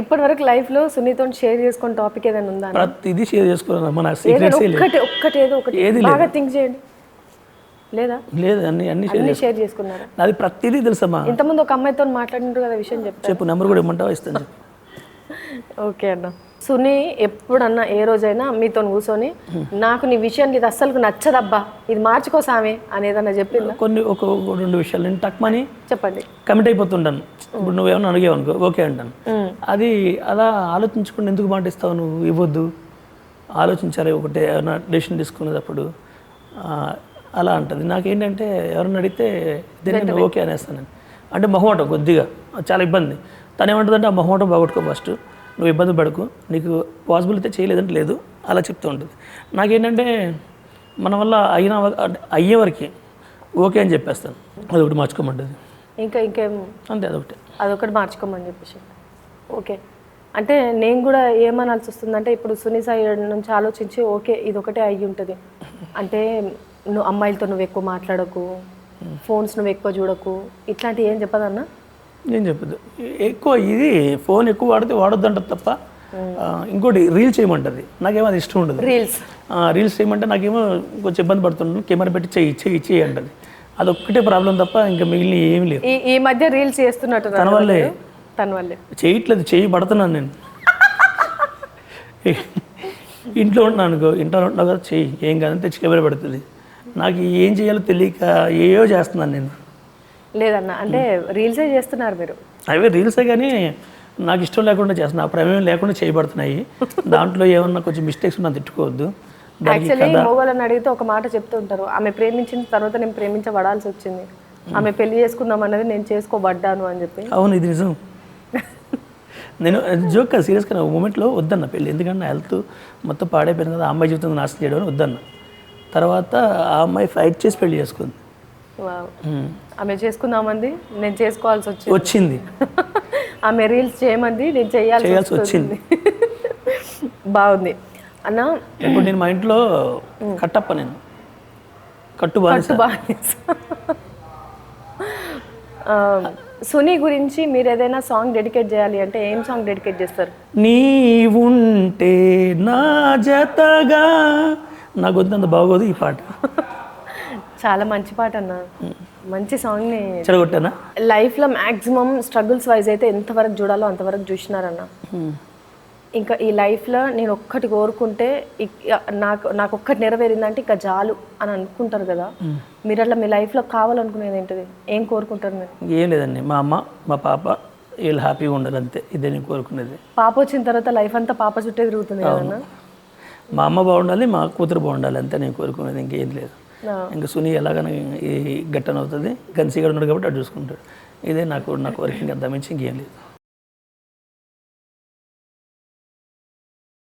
ఇప్పటి వరకు లైఫ్లో సునీతో షేర్ చేసుకున్న టాపిక్ ఏదైనా ఉందా? ప్రతిదీ షేర్ చేసుకున్నాను మన సీక్రెట్స్ ఒక్కటి ఏది బాగా థింక్ చేయండి. లేదా? లేదు, అన్ని షేర్ చేసుకున్నారా? అది ప్రతిదీ తెలుసమ్మా. ఇంతకుముందు ఒక అమ్మాయితో మాట్లాడినారు కదా, విషయం చెప్పు, నెంబర్ కూడా ఇమ్మంటావా? ఇస్తాను. ఓకే అన్న. సునీ ఎప్పుడన్నా ఏ రోజైనా మీతో కూర్చొని నాకు నీ విషయం ఇది అస్సలు నచ్చదబ్బా, ఇది మార్చుకోసామే అనేదన్నా చెప్పిందా? ఒక 2 విషయాలు నేను టక్మని చెప్పండి. కమిట్ అయిపోతుంటాను. ఇప్పుడు నువ్వేమన్నా అడిగావు అనుకో, ఓకే అంటాను. అది అలా ఆలోచించుకుంటే ఎందుకు మాటిస్తావు నువ్వు? ఇవ్వద్దు, ఆలోచించాలి ఒకటే ఏమైనా డెసిషన్ తీసుకునేటప్పుడు అలా అంటుంది. నాకేంటంటే ఎవరైనా అడిగితే దీన్ని ఓకే అనేస్తాను. అంటే మొహమాటం కొద్దిగా, చాలా ఇబ్బంది. తను ఏమంటుందంటే ఆ మొహమాటం బాగొట్టుకో, ఫస్ట్ నువ్వు ఇబ్బంది పడకు, నీకు పాసిబుల్ అయితే చేయలేదంటే లేదు, అలా చెప్తూ ఉంటుంది. నాకేంటంటే మన వల్ల అయ్యేవరకు ఓకే అని చెప్పేస్తాను. అదొకటి మార్చుకోమంటుంది. ఇంకేం అంతే, అదొకటి మార్చుకోమని చెప్పేసి. ఓకే, అంటే నేను కూడా ఏమనాల్సి వస్తుందంటే ఇప్పుడు సునీ సైడ్ నుంచి ఆలోచించి ఓకే ఇదొకటే అయ్యి ఉంటుంది అంటే నువ్వు అమ్మాయిలతో నువ్వు ఎక్కువ మాట్లాడకు, ఫోన్స్ నువ్వు ఎక్కువ చూడకు, ఇట్లాంటివి ఏం చెప్పదన్నా? ఏం చెప్పదు. ఎక్కువ ఇది ఫోన్ ఎక్కువ వాడితే వాడొద్దు అంటది తప్ప, ఇంకోటి రీల్స్ చేయమంటుంది. నాకేమో అది ఇష్టం ఉండదు. రీల్స్ చేయమంటే నాకేమో కొంచెం ఇబ్బంది పడుతుంటాను. కెమెరా పెట్టి చెయ్యి అంటది. అదొక్కటే ప్రాబ్లం తప్ప ఇంకా మిగిలిన ఏమి లేదు. ఈ మధ్య రీల్స్ చేస్తున్నట్టు తన వల్లే చేయట్లేదు, చెయ్యి పడుతున్నాను నేను. ఇంట్లో ఉంటున్నాను అనుకో, ఇంట్లో ఉంటున్నావు కదా, చెయ్యి ఏం కాదని తెచ్చి కెమెరా పెడుతుంది. నాకు ఏం చేయాలో తెలియక ఏవో చేస్తున్నాను నేను. లేదన్నా, అంటే రీల్సే చేస్తున్నారు మీరు. అవే రీల్సే, కానీ నాకు ఇష్టం లేకుండా చేస్తున్నా, ఆ ప్రమేయం లేకుండా చేయబడుతున్నాయి. దాంట్లో ఏమన్నా కొంచెం మిస్టేక్స్ ఉన్నా తిట్టుకోవద్దు. యాక్చువల్లీ మొగోళ్ళని అడిగితే ఒక మాట చెప్తూ ఉంటారు, ఆమె ప్రేమించిన తర్వాత నేను ప్రేమించబడాల్సి వచ్చింది, ఆమె పెళ్లి చేసుకుందాం అన్నది నేను చేసుకోబడ్డాను అని చెప్పి. అవును, ఇది నిజం. నేను జోక్ కాదు, సీరియస్గా నా మూమెంట్లో వద్దన్న పెళ్ళి. ఎందుకంటే నా హెల్త్ మొత్తం పాడైపోయింది కదా, ఆ అమ్మాయి జీవితం నాశనం చేయడం అని వద్దన్న. తర్వాత ఆ అమ్మాయి ఫైట్ చేసి పెళ్లి చేసుకుంది. ఆమె చేసుకుందామంది, నేను చేసుకోవాల్సి వచ్చింది. ఆమె రీల్స్ చేయమంది, నేను చేయాల్సి వచ్చింది. బాగుంది అన్న. ఇప్పుడు నేను మా ఇంట్లో కట్టప్ప, నేను కట్టు బాగా. సునీ గురించి మీరు ఏదైనా సాంగ్ డెడికేట్ చేయాలి అంటే ఏం సాంగ్ డెడికేట్ చేస్తారు? నీవుంటే నా జతగా. నాకు వద్దంత బాగోదు ఈ పాట. చాలా మంచి పాట అన్న, మంచి సాంగ్ని చెడగొట్టానా? లైఫ్లో మ్యాక్సిమం స్ట్రగుల్స్ వైజ్ అయితే ఎంతవరకు చూడాలో అంతవరకు చూసినారన్న. ఇంకా ఈ లైఫ్లో నేను ఒక్కటి కోరుకుంటే నాకు ఒక్కటి నెరవేరిందంటే ఇంకా చాలు అని అనుకుంటారు కదా, మీరు అట్లా మీ లైఫ్లో కావాలనుకునేది ఏంటిది? ఏం కోరుకుంటారు మీరు? ఏం లేదండి, మా అమ్మ మా పాప వీళ్ళు హ్యాపీగా ఉండాలి, అంతే. ఇదే నేను కోరుకునేది. పాప వచ్చిన తర్వాత లైఫ్ అంతా పాప చుట్టే తిరుగుతుంది కదన్నా. మా అమ్మ బాగుండాలి, మా కూతురు బాగుండాలి, అంతే నేను కోరుకునేది. ఇంకేం లేదు. ఇంకా సునీ ఎలాగైనా ఈ గట్టన అవుతుంది, కన్సీగా ఉన్నాడు కాబట్టి అటు చూసుకుంటాడు. ఇదే నాకు వర్కింగ్ అంతా మించి ఇంకేం లేదు.